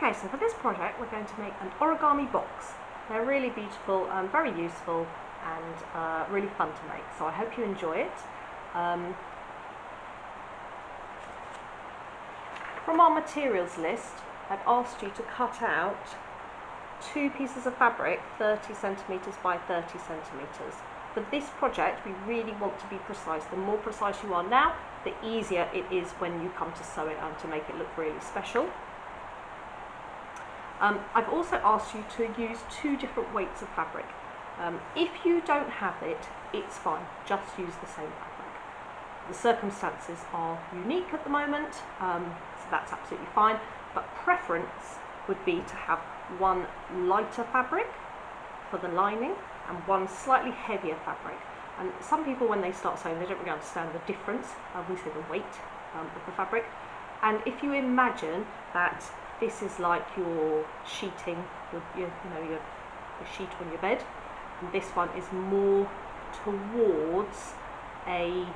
Okay, so for this project we're going to make an origami box. They're really beautiful, very useful and really fun to make, so I hope you enjoy it. From our materials list, I've asked you to cut out 2 pieces of fabric 30 centimetres by 30 centimetres. For this project we really want to be precise. The more precise you are now, the easier it is when you come to sew it and to make it look really special. I've also asked you to use 2 different weights of fabric. If you don't have it, it's fine, just use the same fabric. The circumstances are unique at the moment, so that's absolutely fine, but preference would be to have 1 lighter fabric for the lining and 1 slightly heavier fabric. And some people, when they start sewing, they don't really understand the difference, we say the weight of the fabric. And if you imagine that this is like your sheeting, your sheet on your bed, and this one is more towards a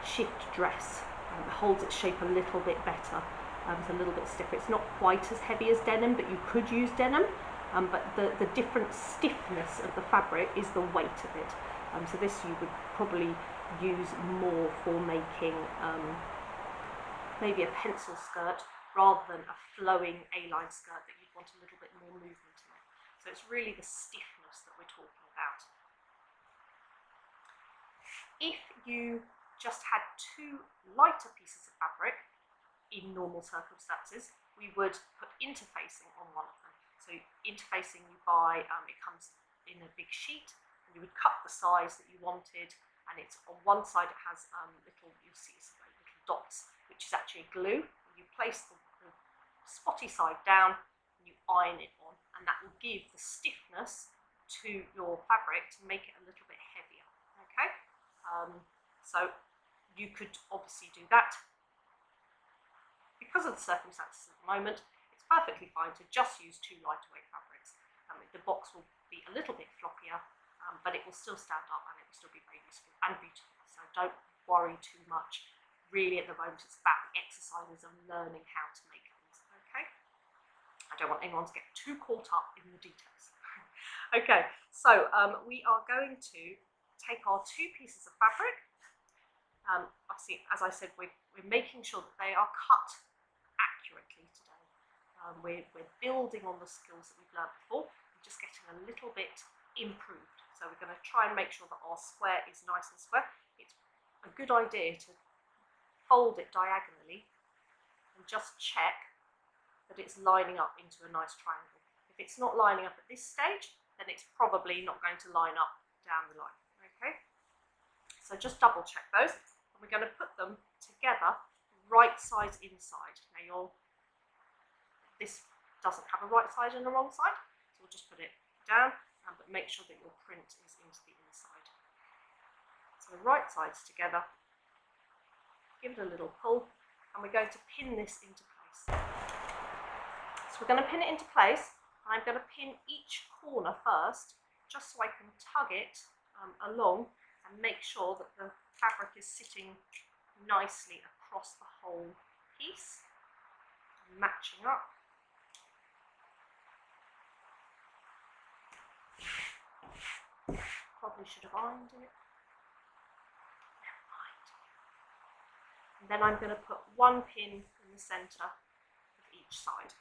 shift dress. It holds its shape a little bit better. It's a little bit stiffer. It's not quite as heavy as denim, but you could use denim. But the different stiffness of the fabric is the weight of it. So this you would probably use more for making maybe a pencil skirt rather than a flowing A-line skirt that you'd want a little bit more movement in it. So it's really the stiffness that we're talking about. If you just had 2 lighter pieces of fabric, in normal circumstances, we would put interfacing on one of them. So interfacing you buy, it comes in a big sheet, and you would cut the size that you wanted, and it's on one side it has you'll see some little dots, which is actually glue. You place the spotty side down and you iron it on, and that will give the stiffness to your fabric to make it a little bit heavier. Okay, so you could obviously do that. Because of the circumstances at the moment, it's perfectly fine to just use 2 lighter weight fabrics. The box will be a little bit floppier, but it will still stand up and it will still be very useful and beautiful. So don't worry too much. Really, at the moment, it's about the exercises of learning how to make things. Okay, I don't want anyone to get too caught up in the details. Okay, so we are going to take our 2 pieces of fabric. Obviously, as I said, we're making sure that they are cut accurately today. We're building on the skills that we've learned before, and just getting a little bit improved. So we're going to try and make sure that our square is nice and square. It's a good idea to fold it diagonally and just check that it's lining up into a nice triangle. If it's not lining up at this stage, then it's probably not going to line up down the line. Okay, so just double check those, and we're going to put them together right sides inside. Now this doesn't have a right side and a wrong side, so we'll just put it down, but make sure that your print is into the inside. So the right sides together, give it a little pull, and we're going to pin this into place. So we're going to pin it into place, and I'm going to pin each corner first, just so I can tug it along and make sure that the fabric is sitting nicely across the whole piece, matching up. Probably should have ironed it. And then I'm going to put 1 pin in the centre of each side.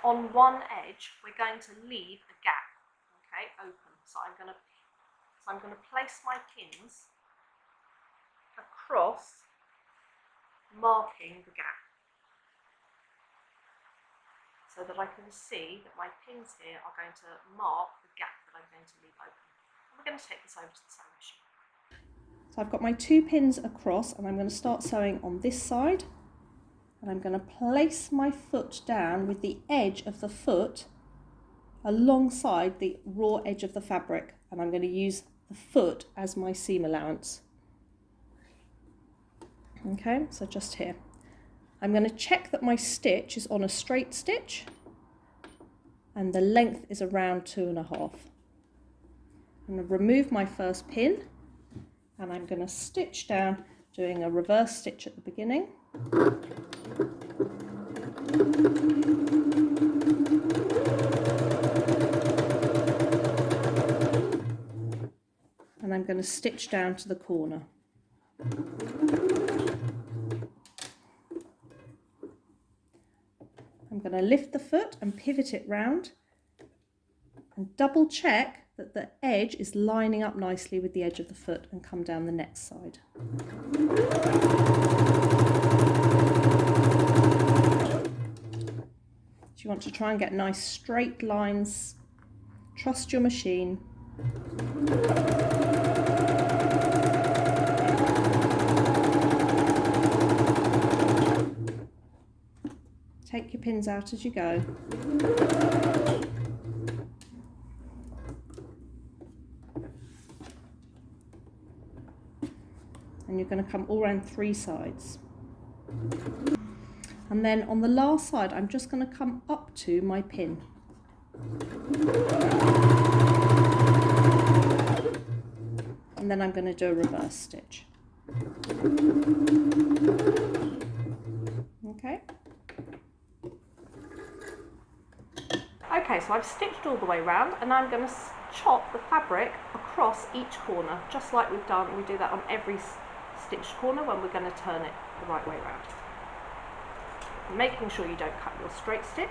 On one edge, we're going to leave a gap, okay, open. So I'm going to place my pins across, marking the gap, so that I can see that my pins here are going to mark the gap that I'm going to leave open. And we're going to take this over to the sewing machine. So I've got my 2 pins across, and I'm going to start sewing on this side. And I'm going to place my foot down with the edge of the foot alongside the raw edge of the fabric, and I'm going to use the foot as my seam allowance. Okay, so just here. I'm going to check that my stitch is on a straight stitch and the length is around 2.5. I'm going to remove my first pin and I'm going to stitch down, doing a reverse stitch at the beginning. And I'm going to stitch down to the corner. I'm going to lift the foot and pivot it round and double check that the edge is lining up nicely with the edge of the foot and come down the next side. So you want to try and get nice straight lines. Trust your machine. Take your pins out as you go. And you're going to come all around 3 sides. And then on the last side, I'm just going to come up to my pin. And then I'm going to do a reverse stitch. Okay. Okay, so I've stitched all the way round and I'm going to chop the fabric across each corner, just like we've done. We do that on every stitched corner when we're going to turn it the right way round. Making sure you don't cut your straight stitch.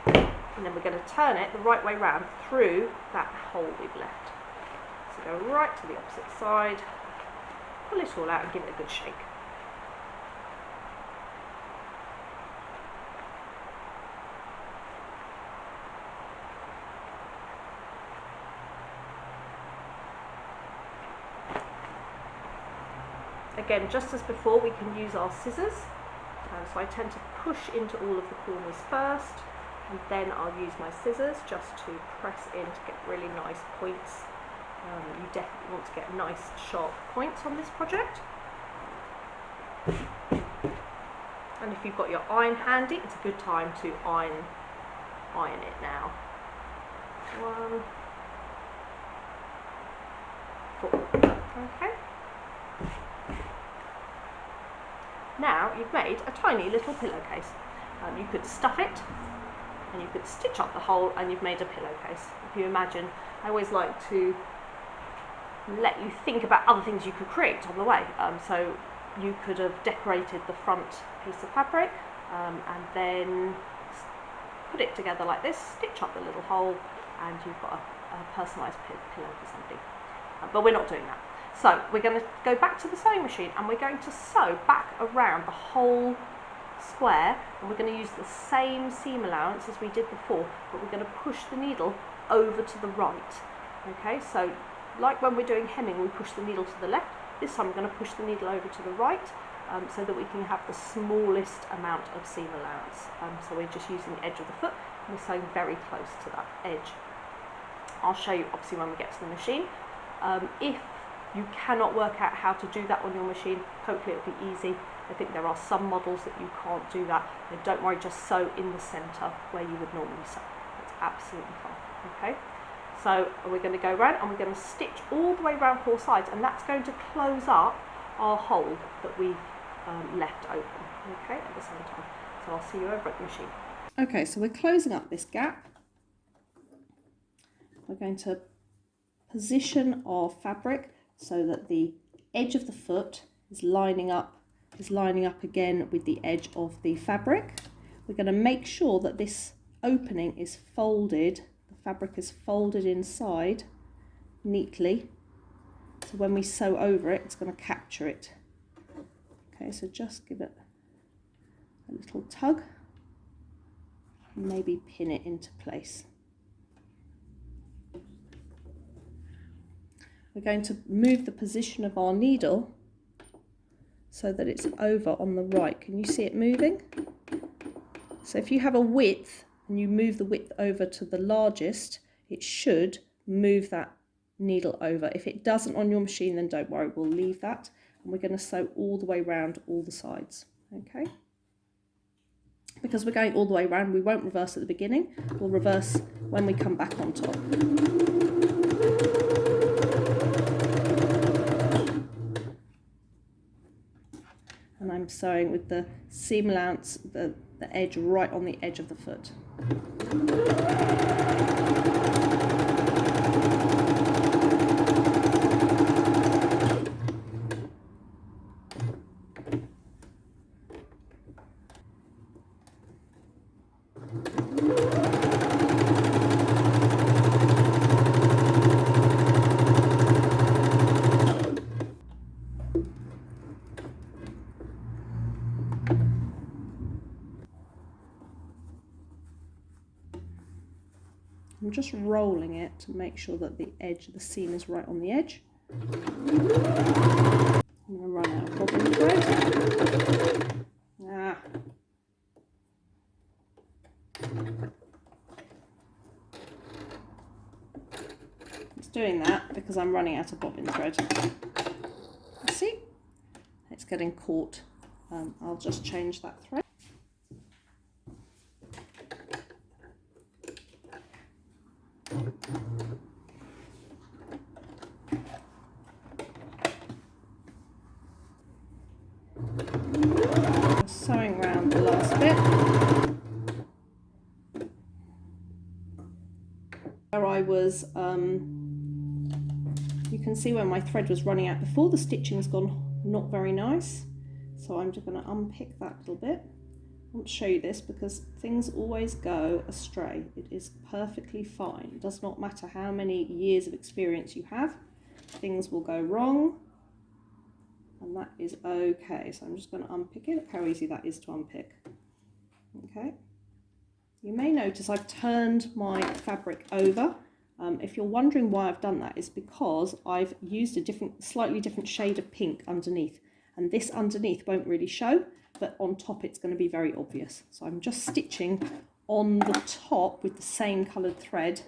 And then we're going to turn it the right way round through that hole we've left. So go right to the opposite side, pull it all out and give it a good shake. Again, just as before, we can use our scissors. So I tend to push into all of the corners first, and then I'll use my scissors just to press in to get really nice points. You definitely want to get nice sharp points on this project. And if you've got your iron handy, it's a good time to iron it now. 1, 4. Okay. Now you've made a tiny little pillowcase. You could stuff it and you could stitch up the hole and you've made a pillowcase. If you imagine, I always like to let you think about other things you could create on the way. So you could have decorated the front piece of fabric and then put it together like this, stitch up the little hole, and you've got a personalised pillow for somebody. But we're not doing that. So we're going to go back to the sewing machine and we're going to sew back around the whole square, and we're going to use the same seam allowance as we did before, but we're going to push the needle over to the right. Okay, so like when we're doing hemming, we push the needle to the left. This time we're going to push the needle over to the right so that we can have the smallest amount of seam allowance. So we're just using the edge of the foot and we're sewing very close to that edge. I'll show you obviously when we get to the machine. If you cannot work out how to do that on your machine, hopefully it'll be easy. I think there are some models that you can't do that. But don't worry, just sew in the centre where you would normally sew. That's absolutely fine. Okay, so we're going to go around and we're going to stitch all the way around 4 sides, and that's going to close up our hole that we've left open. Okay, at the same time. So I'll see you over at the machine. Okay, so we're closing up this gap. We're going to position our fabric so that the edge of the foot is lining up again with the edge of the fabric. We're going to make sure that this opening is folded, the fabric is folded inside neatly, so when we sew over it, it's going to capture it. Okay, so just give it a little tug and maybe pin it into place. We're going to move the position of our needle so that it's over on the right. Can you see it moving? So if you have a width and you move the width over to the largest, it should move that needle over. If it doesn't on your machine, then don't worry, we'll leave that. And we're going to sew all the way around all the sides, okay? Because we're going all the way around, we won't reverse at the beginning, we'll reverse when we come back on top. And I'm sewing with the seam allowance, the edge right on the edge of the foot. I'm just rolling it to make sure that the edge of the seam is right on the edge. I'm going to run out of bobbin thread. It's doing that because I'm running out of bobbin thread. See? It's getting caught. I'll just change that thread. Sewing around the last bit. Where I was, you can see where my thread was running out before, the stitching's gone not very nice. So I'm just going to unpick that little bit. I want to show you this because things always go astray. It is perfectly fine. It does not matter how many years of experience you have. Things will go wrong. And that is okay. So I'm just going to unpick it. Look how easy that is to unpick. Okay. You may notice I've turned my fabric over. If you're wondering why I've done that, it's because I've used a slightly different shade of pink underneath. And this underneath won't really show, but on top it's going to be very obvious. So I'm just stitching on the top with the same coloured thread,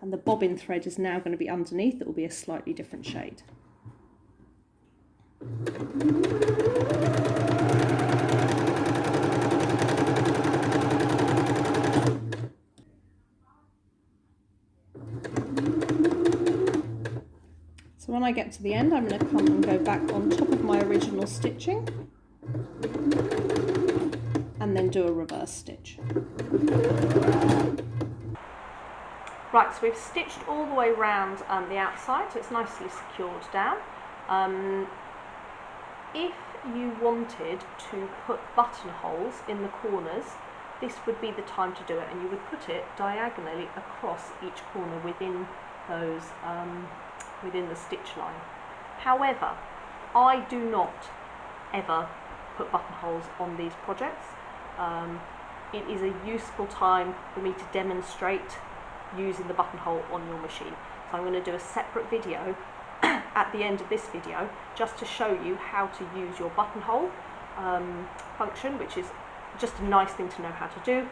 and the bobbin thread is now going to be underneath. It will be a slightly different shade. So when I get to the end, I'm going to come and go back on top of my original stitching and then do a reverse stitch. Right, so we've stitched all the way around the outside, so it's nicely secured down. If you wanted to put buttonholes in the corners, this would be the time to do it, and you would put it diagonally across each corner within those within the stitch line. However, I do not ever put buttonholes on these projects. It is a useful time for me to demonstrate using the buttonhole on your machine. So I'm going to do a separate video at the end of this video just to show you how to use your buttonhole function, which is just a nice thing to know how to do.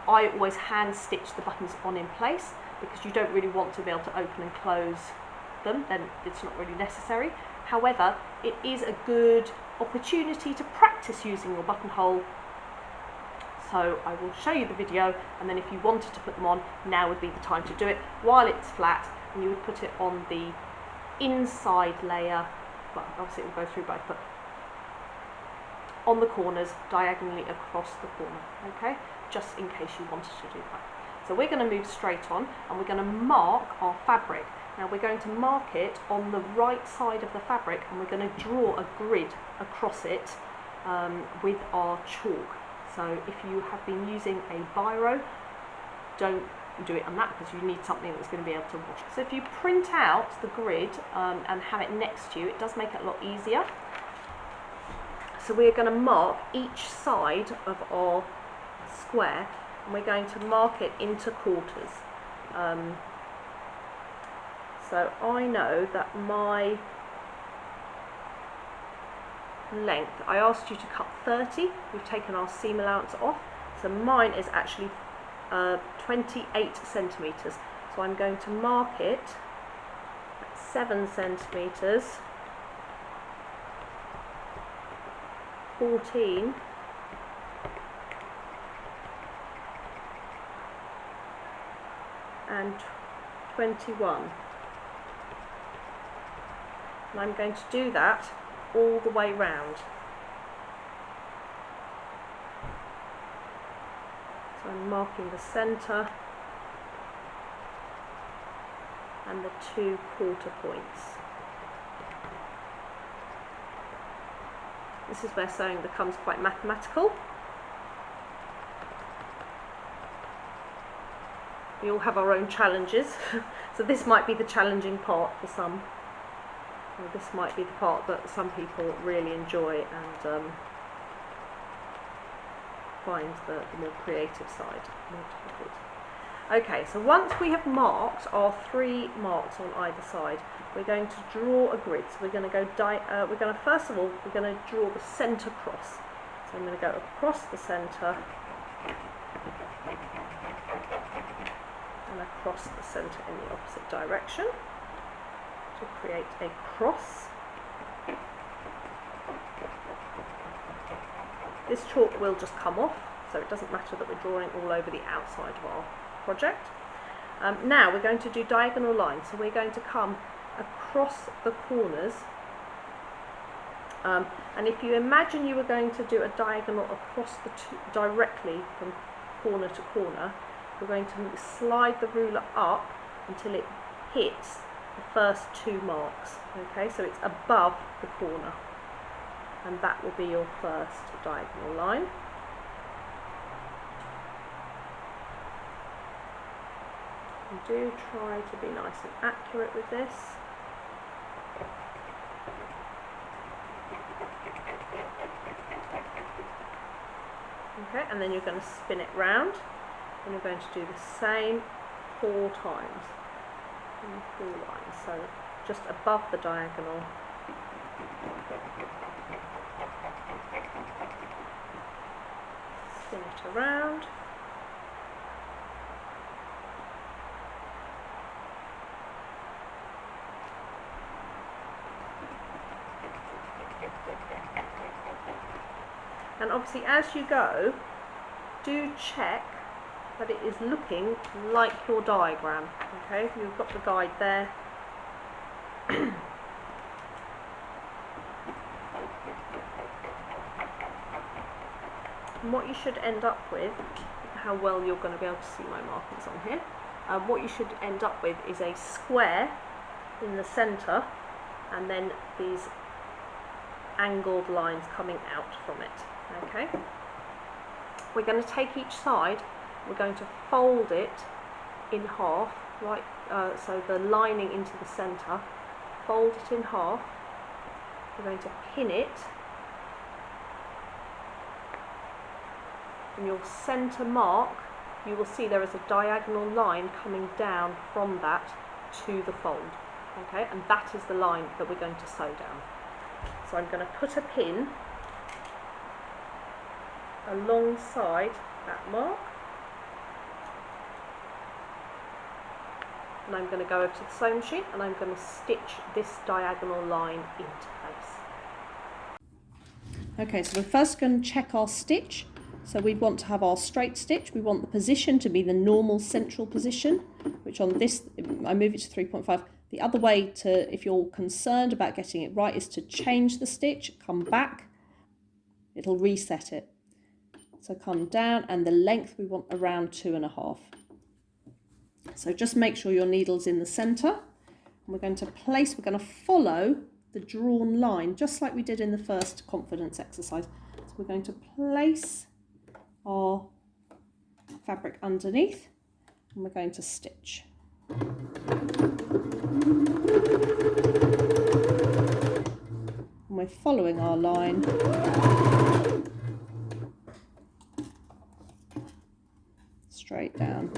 I always hand stitch the buttons on in place because you don't really want to be able to open and close them, then it's not really necessary. However, it is a good opportunity to practice using your buttonhole. So I will show you the video, and then if you wanted to put them on, now would be the time to do it while it's flat, and you would put it on the inside layer. Well, obviously it will go through both, but on the corners diagonally across the corner, okay, just in case you wanted to do that. So we're going to move straight on, and we're going to mark our fabric. Now we're going to mark it on the right side of the fabric, and we're going to draw a grid across it with our chalk. So if you have been using a biro, don't do it on that because you need something that's going to be able to wash. So if you print out the grid and have it next to you, it does make it a lot easier. So we're going to mark each side of our square, and we're going to mark it into quarters. So I know that my length, I asked you to cut 30, we've taken our seam allowance off, so mine is actually 28 centimetres. So I'm going to mark it at 7 centimetres, 14, and 21. And I'm going to do that all the way round. So I'm marking the centre and the 2 quarter points. This is where sewing becomes quite mathematical. We all have our own challenges, so this might be the challenging part for some. Or this might be the part that some people really enjoy and find the more creative side more difficult. Okay, so once we have marked our 3 marks on either side, we're going to draw a grid. So we're going to go first of all we're going to draw the centre cross. So I'm going to go across the centre and across the centre in the opposite direction to create a cross. This chalk will just come off, so it doesn't matter that we're drawing all over the outside of our project. Now we're going to do diagonal lines, so we're going to come across the corners, and if you imagine you were going to do a diagonal across the directly from corner to corner, we're going to slide the ruler up until it hits the first 2 marks. Okay, so it's above the corner, and that will be your first diagonal line. And do try to be nice and accurate with this. Okay, and then you're going to spin it round, and you're going to do the same 4 times. 4 lines, so just above the diagonal. Spin it around. And obviously as you go, do check that it is looking like your diagram. Okay, you've got the guide there. And what you should end up with, how well you're going to be able to see my markings on here, what you should end up with is a square in the centre and then these angled lines coming out from it. Okay, we're going to take each side, we're going to fold it in half, right, so the lining into the centre, fold it in half, we're going to pin it, in your centre mark you will see there is a diagonal line coming down from that to the fold. Okay, and that is the line that we're going to sew down. So I'm going to put a pin alongside that mark, and I'm going to go over to the sewing machine and I'm going to stitch this diagonal line into place. Okay, so we're first going to check our stitch. So we want to have our straight stitch. We want the position to be the normal central position, which on this, I move it to 3.5. The other way to, if you're concerned about getting it right, is to change the stitch, come back, it'll reset it. So come down, and the length we want around 2.5. So just make sure your needle's in the centre. And we're going to follow the drawn line, just like we did in the first confidence exercise. So we're going to place our fabric underneath, and we're going to stitch. And we're following our line. Straight down.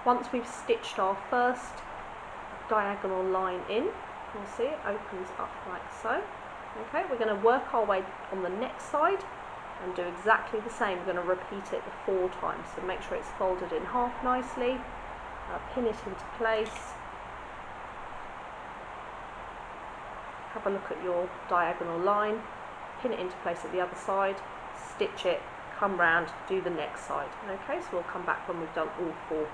Once we've stitched our first diagonal line in, you'll see it opens up like so. Okay, we're going to work our way on the next side and do exactly the same. We're going to repeat it 4 times, so make sure it's folded in half nicely, pin it into place, have a look at your diagonal line, pin it into place at the other side, stitch it, come round, do the next side. Okay, so we'll come back when we've done all 4.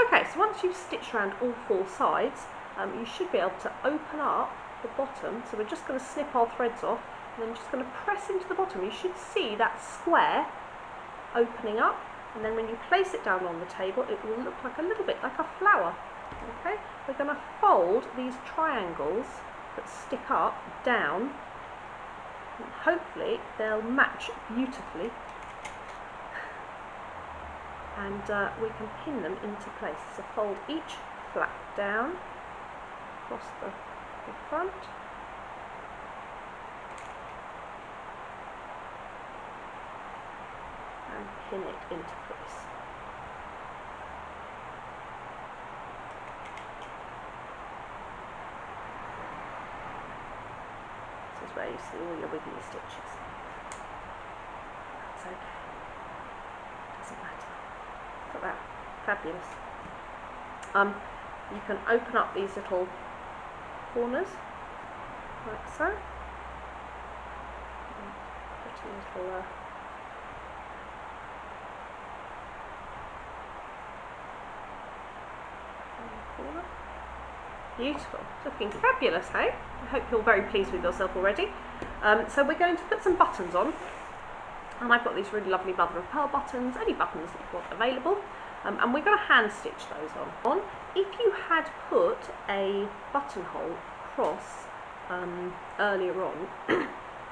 Okay, so once you've stitched around all 4 sides, you should be able to open up the bottom. So we're just going to snip our threads off and then just going to press into the bottom. You should see that square opening up, and then when you place it down on the table, it will look like a little bit like a flower. Okay, we're going to fold these triangles that stick up down, and hopefully they'll match beautifully, and we can pin them into place. So fold each flap down across the front, and pin it into place. This is where you see all your wiggly stitches. That's okay, doesn't matter. Look at that, fabulous. You can open up these little corners like so. Put a little corner. Beautiful, looking fabulous, hey? I hope you're very pleased with yourself already. So we're going to put some buttons on, and I've got these really lovely mother of pearl buttons, any buttons that you've got available, and we're going to hand stitch those on. If you had put a buttonhole across earlier on,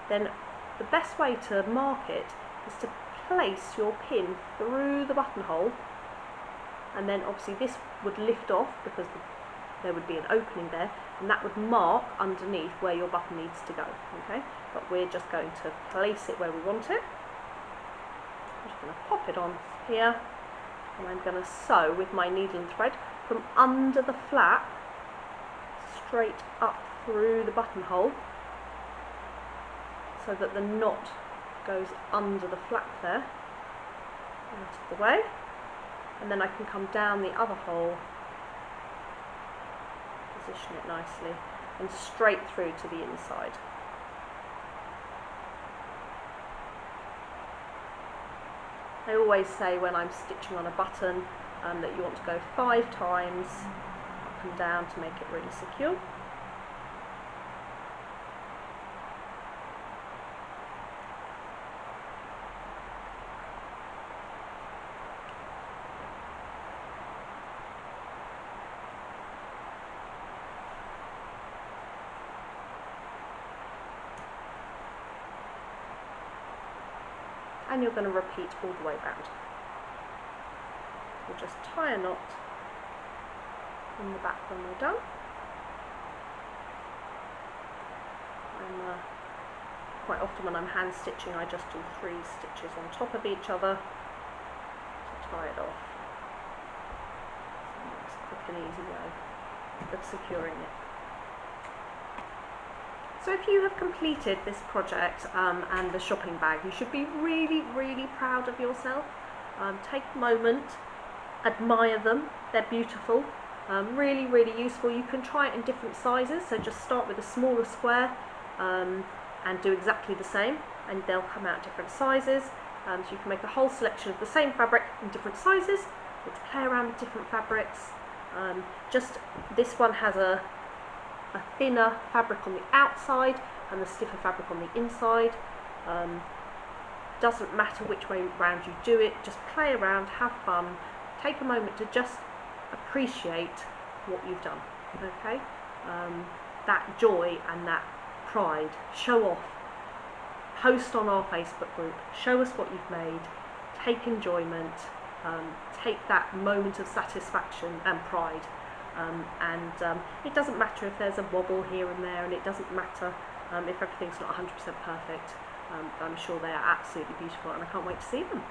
then the best way to mark it is to place your pin through the buttonhole, and then obviously this would lift off because there would be an opening there, and that would mark underneath where your button needs to go. Okay, but we're just going to place it where we want it. I'm just going to pop it on here, and I'm going to sew with my needle and thread from under the flap straight up through the buttonhole, so that the knot goes under the flap there, out of the way, and then I can come down the other hole, position it nicely, and straight through to the inside. I always say when I'm stitching on a button that you want to go 5 times up and down to make it really secure. And you're going to repeat all the way round. We'll just tie a knot in the back when we're done. And quite often when I'm hand stitching, I just do 3 stitches on top of each other to tie it off. So it's a quick and easy way of securing it. So if you have completed this project and the shopping bag, you should be really, really proud of yourself. Take a moment, admire them, they're beautiful, really, really useful. You can try it in different sizes, so just start with a smaller square and do exactly the same, and they'll come out different sizes. So you can make a whole selection of the same fabric in different sizes, or to play around with different fabrics. This one has a thinner fabric on the outside and the stiffer fabric on the inside. Doesn't matter which way round you do it, just play around, have fun, take a moment to just appreciate what you've done. Okay, that joy and that pride, show off, post on our Facebook group, show us what you've made, take enjoyment, take that moment of satisfaction and pride. It doesn't matter if there's a wobble here and there, and it doesn't matter if everything's not 100% perfect. I'm sure they are absolutely beautiful, and I can't wait to see them.